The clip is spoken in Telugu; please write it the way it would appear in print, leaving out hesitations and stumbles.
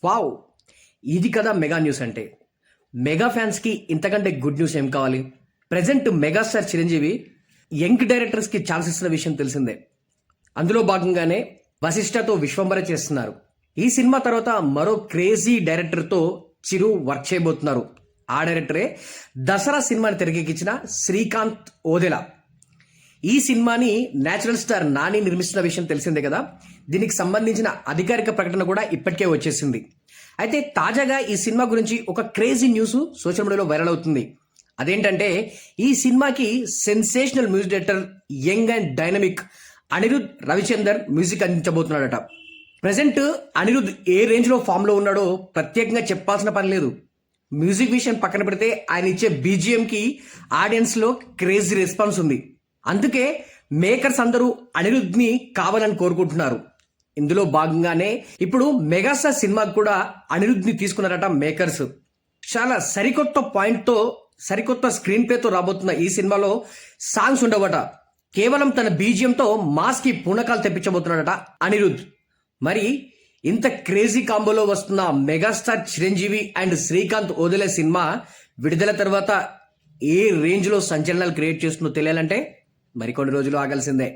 వావ్! ఇది కదా మెగా న్యూస్ అంటే. మెగా ఫ్యాన్స్‌కి ఇంతకంటే గుడ్ న్యూస్ ఏం కావాలి? ప్రెజెంట్ మెగాస్టార్ చిరంజీవి యంగ్ డైరెక్టర్స్‌కి ఛాన్స్ ఇస్తున్న విషయం తెలిసిందే. అందులో భాగంగానే వశిష్ఠతో విశ్వంబర చేస్తున్నారు. ఈ సినిమా తర్వాత మరో క్రేజీ డైరెక్టర్‌తో చిరు వర్క్ చేయబోతున్నారు. ఆ డైరెక్టరే దసరా సినిమాని తెరకెక్కించిన శ్రీకాంత్ ఓదెల. ఈ సినిమాని నేచురల్ స్టార్ నాని నిర్మిస్తున్న విషయం తెలిసిందే కదా. దీనికి సంబంధించిన అధికారిక ప్రకటన కూడా ఇప్పటికే వచ్చేసింది. అయితే తాజాగా ఈ సినిమా గురించి ఒక క్రేజీ న్యూస్ సోషల్ మీడియాలో వైరల్ అవుతుంది. అదేంటంటే ఈ సినిమాకి sensational music director young and dynamic Anirudh Ravichander music అందించబోతున్నాడట. ప్రజెంట్ అనిరుద్ ఏ రేంజ్లో ఫామ్లో ఉన్నాడో ప్రత్యేకంగా చెప్పాల్సిన పని లేదు. మ్యూజిక్ విషయం పక్కన పెడితే ఆయన ఇచ్చే బీజిఎంకి ఆడియన్స్లో క్రేజీ రెస్పాన్స్ ఉంది. అందుకే మేకర్స్ అందరూ అనిరుద్ని కావాలని కోరుకుంటున్నారు. ఇందులో భాగంగానే ఇప్పుడు మెగాస్టార్ సినిమాకి కూడా అనిరుద్ని తీసుకున్నారట మేకర్స్. చాలా సరికొత్త పాయింట్తో సరికొత్త స్క్రీన్ ప్లేతో రాబోతున్న ఈ సినిమాలో సాంగ్స్ ఉండవట. కేవలం తన బీజియంతో మాస్కి పూనకాలు తెప్పించబోతున్నాడట అనిరుద్. మరి ఇంత క్రేజీ కాంబోలో వస్తున్న megastar Chiranjeevi and Srikanth Odela cinema విడుదల తర్వాత ఏ రేంజ్లో సంచలనాలు క్రియేట్ చేస్తుందో తెలియాలంటే మరికొన్ని రోజులు ఆగాల్సిందే.